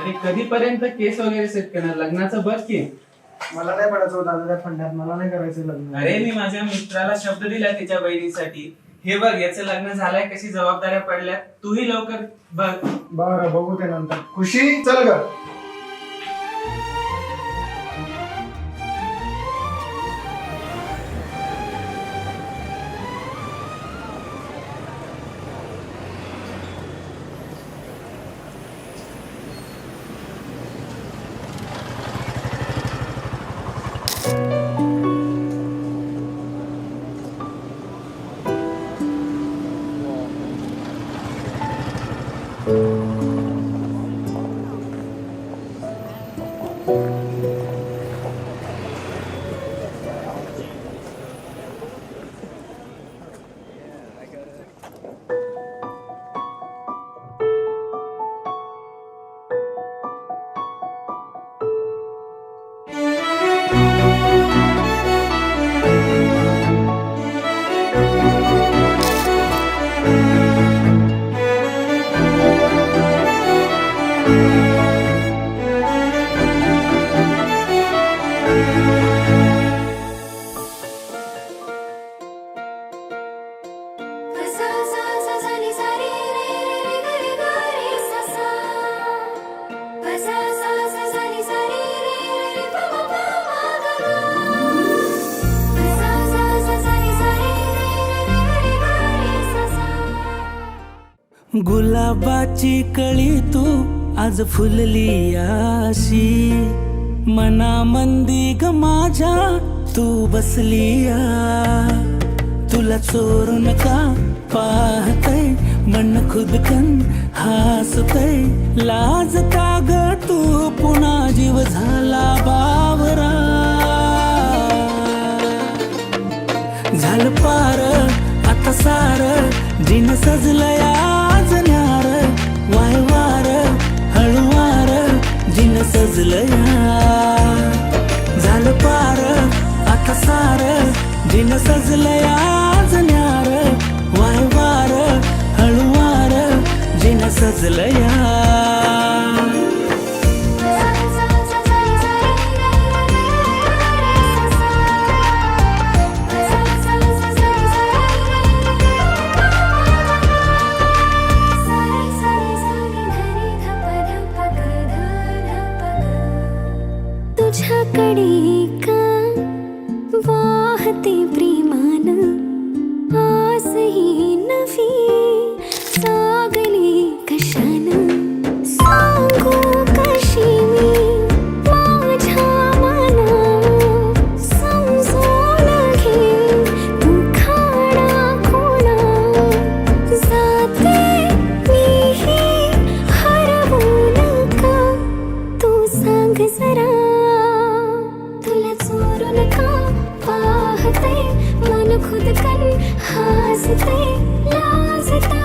अरे कधीपर्यंत केस वगैरे सेट करणार? लग्नाचं बघ की. मला नाही पडायचं होतं दादा त्या फंड्यात, मला नाही करायचं लग्न. अरे मी माझ्या मित्राला शब्द दिला तिच्या बहिणीसाठी. हे बघ याचं लग्न झालंय, कशी जबाबदाऱ्या पडल्या. तूही लवकर बघ. बरं बघू ते नंतर. खुशी चल ग. गुलाबाची कळी तू आज फुलली आशी, मनामंदी ग माझ्या तू बसली तुला चोरून का पाहतय मन खुदकन हसतय, लाजता ग तू पुन्हा जीव झाला बावरा. झालं पार आता सार जिन सजलया न्यार, वायवार हळुवार जिन सजलया. झालं पार आता सार जिन सजलया न्यार, वायवार हळुवार जिन सजलया. तुझ्याकडे का वाहते प्रेमान आसही नवी, सागली कशान सांगू कशी मी माझ्या मनावर समजून घे. तू खाडा खोला जाते मीही हरवू नका. तू सांग जरा खुदकन हसते, लाजता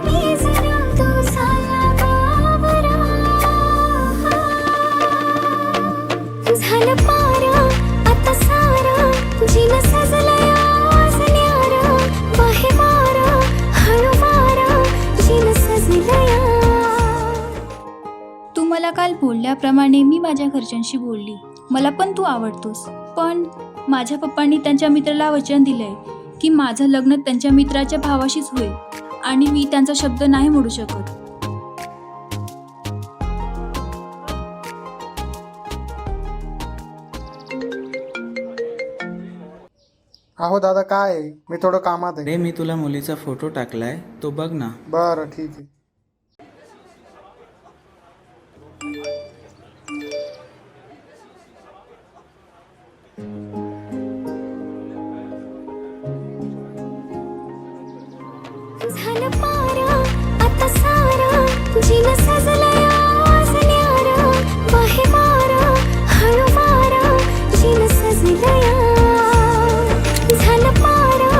मी जरा तू झाला बावरा. झालं पारा आता सारा जिन सजलया न्यारा, बाहेवारा हळुवारा जिन सजलया. तू मला काल बोलल्याप्रमाणे मी माझ्या घरच्यांशी बोलली. मला पण तू आवडतोस, पण माझ्या पप्पांनी त्यांच्या मित्राला वचन दिलंय की माझं लग्न त्यांच्या मित्राच्या भावाशीच होईल आणि मी त्यांचा शब्द नाही मोडू शकत. अहो दादा काय आहे? मी थोडं कामात आहे. अरे मी तुला मुलीचा फोटो टाकलाय, तो बघ ना. बरं ठीक आहे. झालं पारा आता सारा जिन सजलया न्यारा, बाहेवारा हळुवारा जिन सजलया. झालं पारा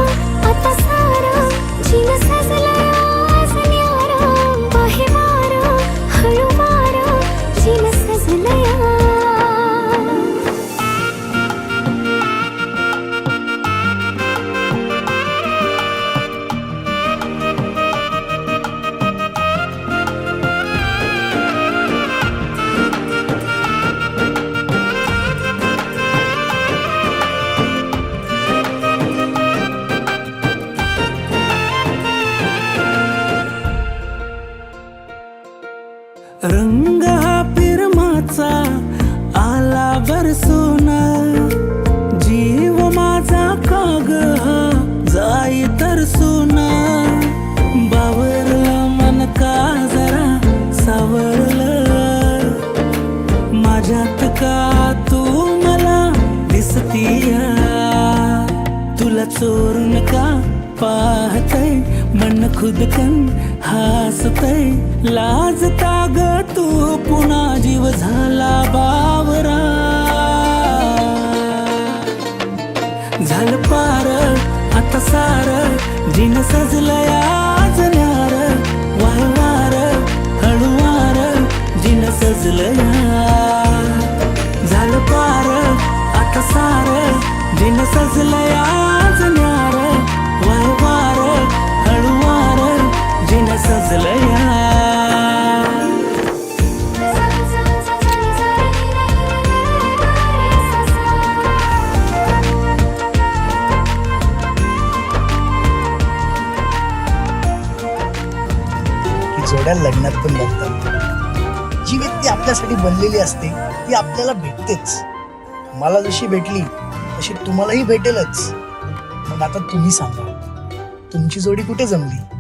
आता सारा जिन सजलया न्यारा, बाहेवारा हळुवारा जिन सजलया. रंग हा पिरमाचा आला बरसून, जीव माझा काग हा जाई तरसून. बावरलं मन का जरा सावरलं, माझ्यात का तू मला दिसतीया. तुला चोरून का पाहतय मन खुदकन हसतय. लाजता ग तू पुन्हा जीव झाला बावरा. झालं पार आता सार, जिन सजलंय आज न्यार. वाय वार हळूवार जिन सजलंय. झालं पार आता सार, जिन सजलंय आज न्यार. वाय वार हळूवार जिन सजलंय. की जोड्या लग्नात पण बघतात. जी व्यक्ती आपल्यासाठी बनलेली असते ती आपल्याला भेटतेच. मला जशी भेटली तशी तुम्हालाही भेटेलच. मग आता तुम्ही सांगा, तुमची जोडी कुठे जमली?